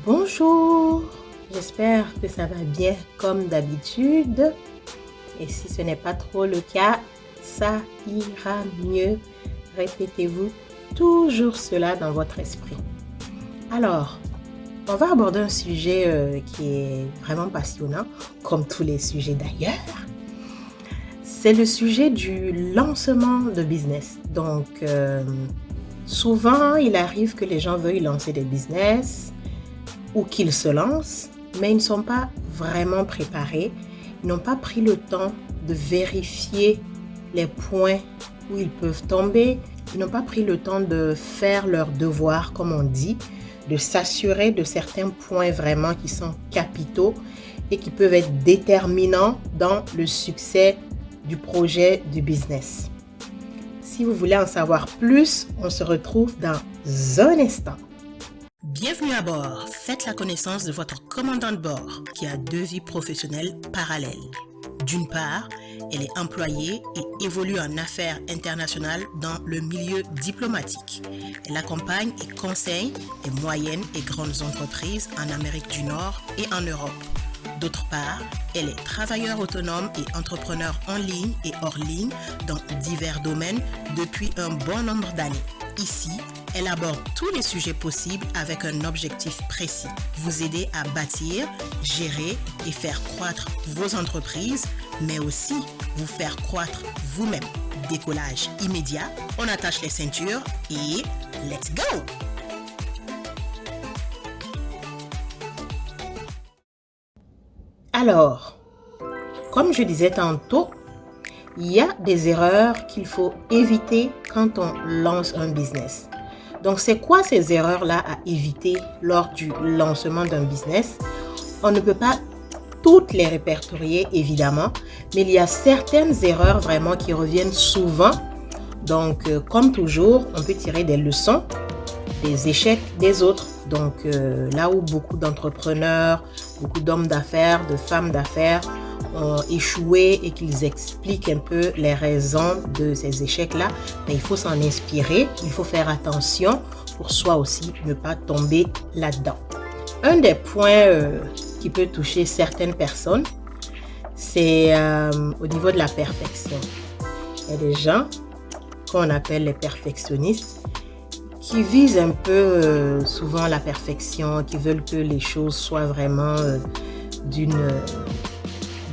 Bonjour, j'espère que ça va bien comme d'habitude. Et si ce n'est pas trop le cas, ça ira mieux. Répétez-vous toujours cela dans votre esprit. Alors, on va aborder un sujet qui est vraiment passionnant, comme tous les sujets d'ailleurs. C'est le sujet du lancement de business. Donc, souvent, il arrive que les gens veuillent lancer des business ou qu'ils se lancent, mais ils ne sont pas vraiment préparés. Ils n'ont pas pris le temps de vérifier les points où ils peuvent tomber. Ils n'ont pas pris le temps de faire leur devoir, comme on dit, de s'assurer de certains points vraiment qui sont capitaux et qui peuvent être déterminants dans le succès du projet du business. Si vous voulez en savoir plus, on se retrouve dans un instant. Bienvenue à bord. Faites la connaissance de votre commandant de bord qui a 2 vies professionnelles parallèles. D'une part, elle est employée et évolue en affaires internationales dans le milieu diplomatique. Elle accompagne et conseille les moyennes et grandes entreprises en Amérique du Nord et en Europe. D'autre part, elle est travailleur autonome et entrepreneur en ligne et hors ligne dans divers domaines depuis un bon nombre d'années. Ici, elle aborde tous les sujets possibles avec un objectif précis. Vous aider à bâtir, gérer et faire croître vos entreprises, mais aussi vous faire croître vous-même. Décollage immédiat, on attache les ceintures et let's go! Alors, comme je disais tantôt, il y a des erreurs qu'il faut éviter quand on lance un business. Donc, c'est quoi ces erreurs-là à éviter lors du lancement d'un business? On ne peut pas toutes les répertorier, évidemment, mais il y a certaines erreurs vraiment qui reviennent souvent. Donc, comme toujours, on peut tirer des leçons des échecs des autres. Donc, là où beaucoup d'entrepreneurs, beaucoup d'hommes d'affaires, de femmes d'affaires ont échoué et qu'ils expliquent un peu les raisons de ces échecs-là, mais il faut s'en inspirer, il faut faire attention pour soi aussi ne pas tomber là-dedans. Un des points qui peut toucher certaines personnes, c'est au niveau de la perfection. Il y a des gens qu'on appelle les perfectionnistes qui visent un peu souvent la perfection, qui veulent que les choses soient vraiment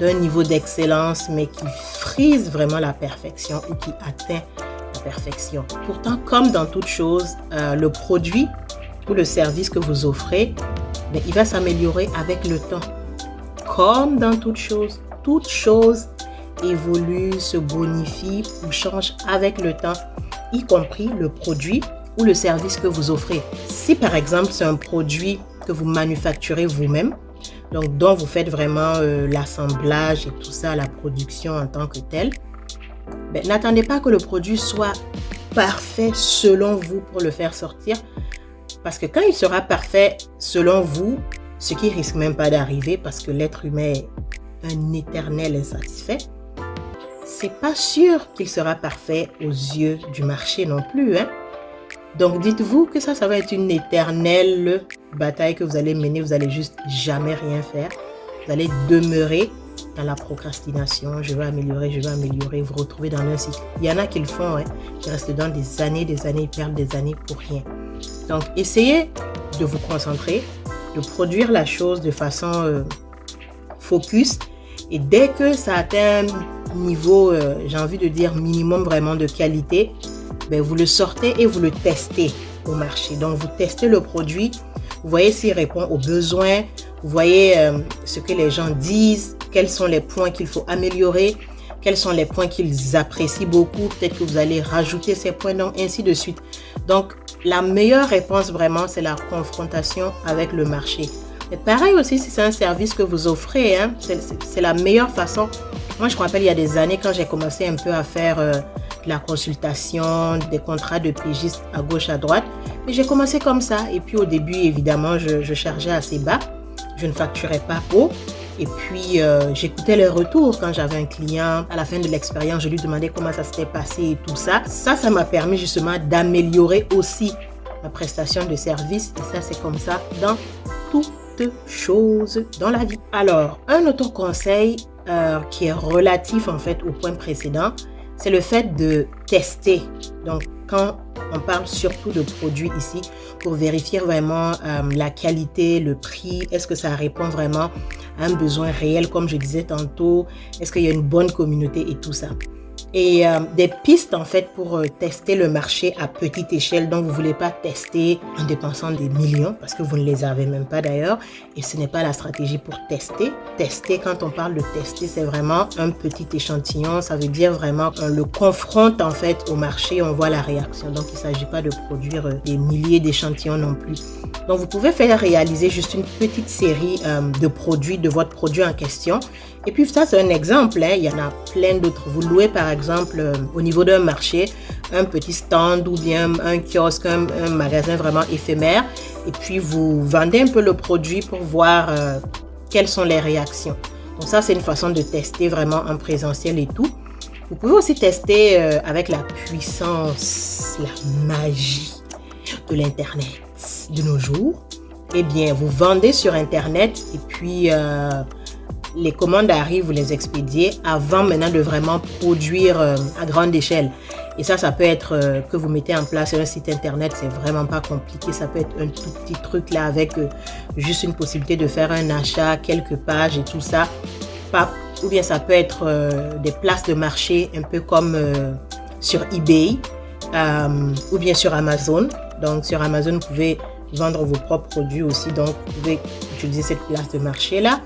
d'un niveau d'excellence, mais qui frisent vraiment la perfection ou qui atteint la perfection. Pourtant, comme dans toute chose, le produit ou le service que vous offrez, il va s'améliorer avec le temps. Comme dans toute chose évolue, se bonifie ou change avec le temps, y compris le produit ou le service que vous offrez. Si par exemple c'est un produit que vous manufacturez vous-même, donc dont vous faites vraiment l'assemblage et tout ça, la production en tant que telle, n'attendez pas que le produit soit parfait selon vous pour le faire sortir, parce que quand il sera parfait selon vous, ce qui risque même pas d'arriver parce que l'être humain est un éternel insatisfait, c'est pas sûr qu'il sera parfait aux yeux du marché non plus, hein. Donc, dites-vous que ça va être une éternelle bataille que vous allez mener. Vous allez juste jamais rien faire. Vous allez demeurer dans la procrastination. Je veux améliorer. Vous retrouvez dans un cycle. Il y en a qui le font, hein, qui restent dedans des années, ils perdent des années pour rien. Donc, essayez de vous concentrer, de produire la chose de façon focus. Et dès que ça atteint un niveau, j'ai envie de dire minimum vraiment de qualité, vous le sortez et vous le testez au marché. Donc, vous testez le produit, vous voyez s'il répond aux besoins, vous voyez ce que les gens disent, quels sont les points qu'il faut améliorer, quels sont les points qu'ils apprécient beaucoup, peut-être que vous allez rajouter ces points, donc ainsi de suite. Donc, la meilleure réponse vraiment, c'est la confrontation avec le marché. Et pareil aussi, si c'est un service que vous offrez, hein, c'est la meilleure façon. Moi, je me rappelle, il y a des années, quand j'ai commencé un peu à faire la consultation, des contrats de pigistes à gauche, à droite. Mais j'ai commencé comme ça. Et puis au début, évidemment, je chargeais assez bas. Je ne facturais pas haut. Et puis, j'écoutais les retours quand j'avais un client. À la fin de l'expérience, je lui demandais comment ça s'était passé et tout ça. Ça m'a permis justement d'améliorer aussi ma prestation de service. Et ça, c'est comme ça dans toutes choses dans la vie. Alors, un autre conseil qui est relatif en fait au point précédent, c'est le fait de tester. Donc, quand on parle surtout de produits ici, pour vérifier vraiment la qualité, le prix, est-ce que ça répond vraiment à un besoin réel, comme je disais tantôt, est-ce qu'il y a une bonne communauté et tout ça. Et des pistes en fait pour tester le marché à petite échelle, donc vous ne voulez pas tester en dépensant des millions parce que vous ne les avez même pas d'ailleurs, et ce n'est pas la stratégie pour tester. Tester, quand on parle de tester, c'est vraiment un petit échantillon, ça veut dire vraiment qu'on le confronte en fait au marché, on voit la réaction, donc il ne s'agit pas de produire des milliers d'échantillons non plus. Donc vous pouvez faire réaliser juste une petite série de produits, de votre produit en question. Et puis ça c'est un exemple, hein. Il y en a plein d'autres. Vous louez par exemple au niveau d'un marché un petit stand ou bien un kiosque, un magasin vraiment éphémère, et puis vous vendez un peu le produit pour voir quelles sont les réactions. Donc ça c'est une façon de tester vraiment en présentiel et tout. Vous pouvez aussi tester avec la puissance, la magie de l'internet de nos jours. Eh bien vous vendez sur internet et puis les commandes arrivent, vous les expédiez avant maintenant de vraiment produire à grande échelle. Et ça peut être que vous mettez en place un site internet, c'est vraiment pas compliqué. Ça peut être un tout petit truc là avec juste une possibilité de faire un achat, quelques pages et tout ça. Ou bien ça peut être des places de marché un peu comme sur eBay ou bien sur Amazon. Donc sur Amazon, vous pouvez vendre vos propres produits aussi. Donc vous pouvez utiliser cette place de marché là.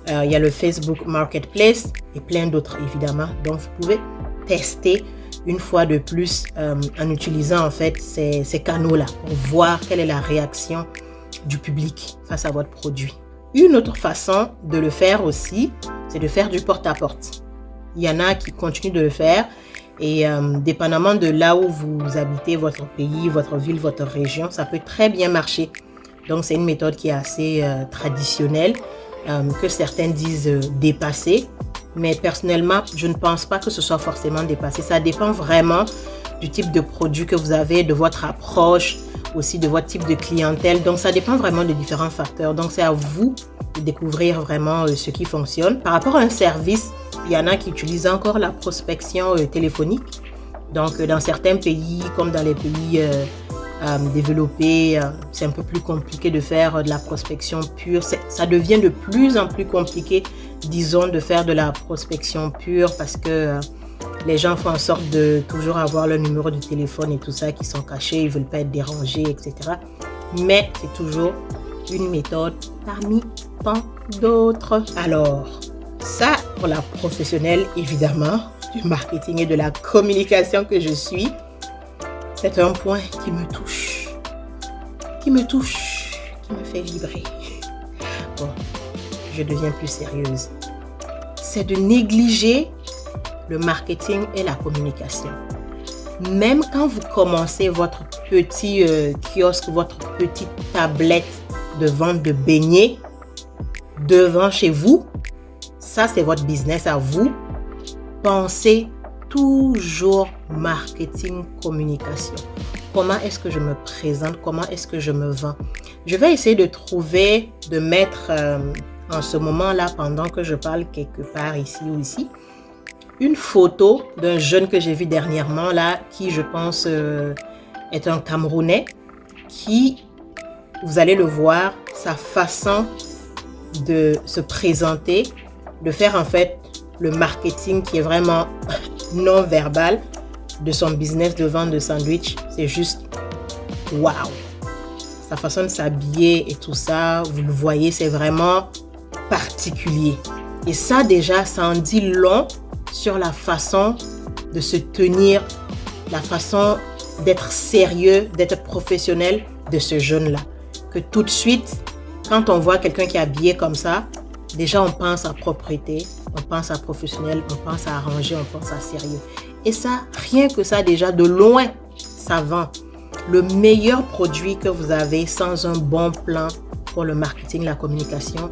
Il y a le Facebook Marketplace et plein d'autres évidemment. Donc vous pouvez tester une fois de plus en utilisant en fait ces canaux-là pour voir quelle est la réaction du public face à votre produit. Une autre façon de le faire aussi, c'est de faire du porte-à-porte. Il y en a qui continuent de le faire et dépendamment de là où vous habitez, votre pays, votre ville, votre région, ça peut très bien marcher. Donc c'est une méthode qui est assez traditionnelle, que certains disent dépassée. Mais personnellement, je ne pense pas que ce soit forcément dépassé. Ça dépend vraiment du type de produit que vous avez, de votre approche, aussi de votre type de clientèle. Donc, ça dépend vraiment de différents facteurs. Donc, c'est à vous de découvrir vraiment ce qui fonctionne. Par rapport à un service, il y en a qui utilisent encore la prospection téléphonique. Donc, dans certains pays, comme dans les pays développés, c'est un peu plus compliqué de faire de la prospection pure. Ça devient de plus en plus compliqué, disons, de faire de la prospection pure parce que les gens font en sorte de toujours avoir le numéro de téléphone et tout ça qui sont cachés, ils ne veulent pas être dérangés, etc. Mais c'est toujours une méthode parmi tant d'autres. Alors, ça pour la professionnelle, évidemment, du marketing et de la communication que je suis, c'est un point qui me touche, qui me fait vibrer. Bon, je deviens plus sérieuse. C'est de négliger le marketing et la communication. Même quand vous commencez votre petit kiosque, votre petite tablette de vente de beignets devant chez vous, ça c'est votre business à vous. Pensez toujours marketing, communication. Comment est-ce que je me présente? Comment est-ce que je me vends? Je vais essayer de mettre en ce moment-là, pendant que je parle quelque part ici ou ici, une photo d'un jeune que j'ai vu dernièrement là, qui je pense est un Camerounais, qui, vous allez le voir, sa façon de se présenter, de faire en fait le marketing qui est vraiment non verbal de son business de vente de sandwich, c'est juste waouh! Sa façon de s'habiller et tout ça, vous le voyez, c'est vraiment particulier. Et ça déjà, ça en dit long sur la façon de se tenir, la façon d'être sérieux, d'être professionnel de ce jeune-là. Que tout de suite, quand on voit quelqu'un qui est habillé comme ça, déjà on pense à propreté, on pense à professionnel, on pense à arranger, on pense à sérieux. Et ça, rien que ça déjà, de loin, ça vend. Le meilleur produit que vous avez sans un bon plan pour le marketing, la communication,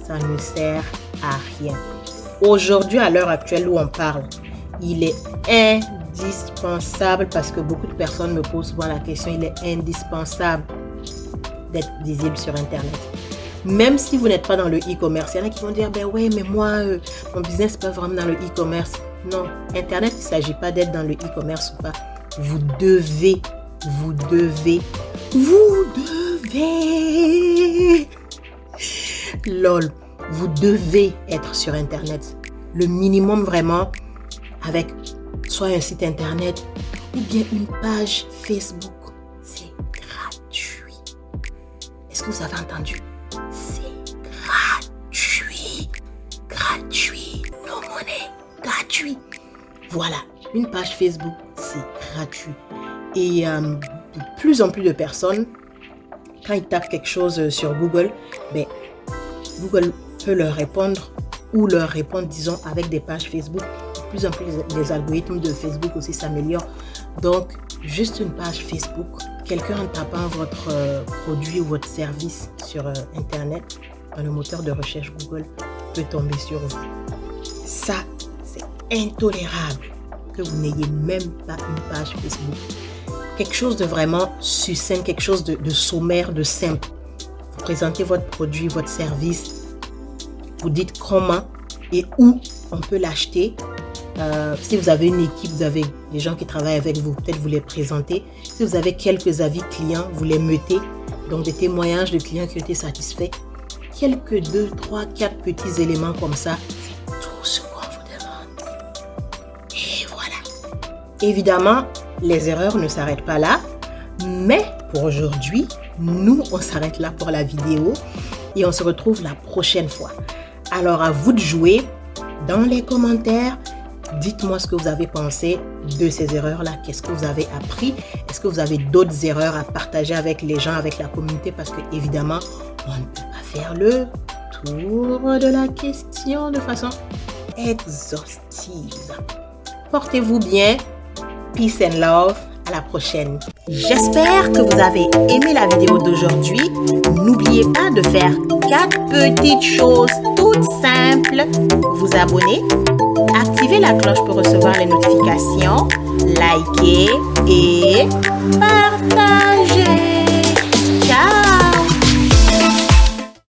ça ne sert à rien. Aujourd'hui, à l'heure actuelle où on parle, il est indispensable, parce que beaucoup de personnes me posent souvent la question, il est indispensable d'être visible sur Internet. Même si vous n'êtes pas dans le e-commerce, il y en a qui vont dire, ben ouais, mais moi, mon business n'est pas vraiment dans le e-commerce. Non, Internet, il ne s'agit pas d'être dans le e-commerce ou pas. Vous devez, lol, vous devez être sur Internet. Le minimum vraiment, avec soit un site Internet ou bien une page Facebook. C'est gratuit. Est-ce que vous avez entendu? C'est gratuit. Gratuit. No money. Gratuit. Voilà, une page Facebook, c'est gratuit. Et de plus en plus de personnes, quand ils tapent quelque chose sur Google, ben, Google peut leur répondre ou leur répondre, disons, avec des pages Facebook. De plus en plus, les algorithmes de Facebook aussi s'améliorent. Donc, juste une page Facebook, quelqu'un en tapant votre produit ou votre service sur Internet, dans le moteur de recherche Google, peut tomber sur vous. Ça, c'est intolérable que vous n'ayez même pas une page Facebook. Quelque chose de vraiment succinct, quelque chose de sommaire, de simple. Vous présentez votre produit, votre service. Vous dites comment et où on peut l'acheter. Si vous avez une équipe, vous avez des gens qui travaillent avec vous, peut-être vous les présentez. Si vous avez quelques avis clients, vous les mettez. Donc des témoignages de clients qui ont été satisfaits. Quelques 2, 3, 4 petits éléments comme ça. C'est tout ce qu'on vous demande. Et voilà. Évidemment, les erreurs ne s'arrêtent pas là. Mais pour aujourd'hui, nous, on s'arrête là pour la vidéo. Et on se retrouve la prochaine fois. Alors à vous de jouer dans les commentaires. Dites-moi ce que vous avez pensé de ces erreurs-là. Qu'est-ce que vous avez appris? Est-ce que vous avez d'autres erreurs à partager avec les gens, avec la communauté? Parce que évidemment, on ne peut pas faire le tour de la question de façon exhaustive. Portez-vous bien. Peace and love. À la prochaine. J'espère que vous avez aimé la vidéo d'aujourd'hui. N'oubliez pas de faire 4 petites choses toutes simples. Vous abonner, activer la cloche pour recevoir les notifications, liker et partager. Ciao!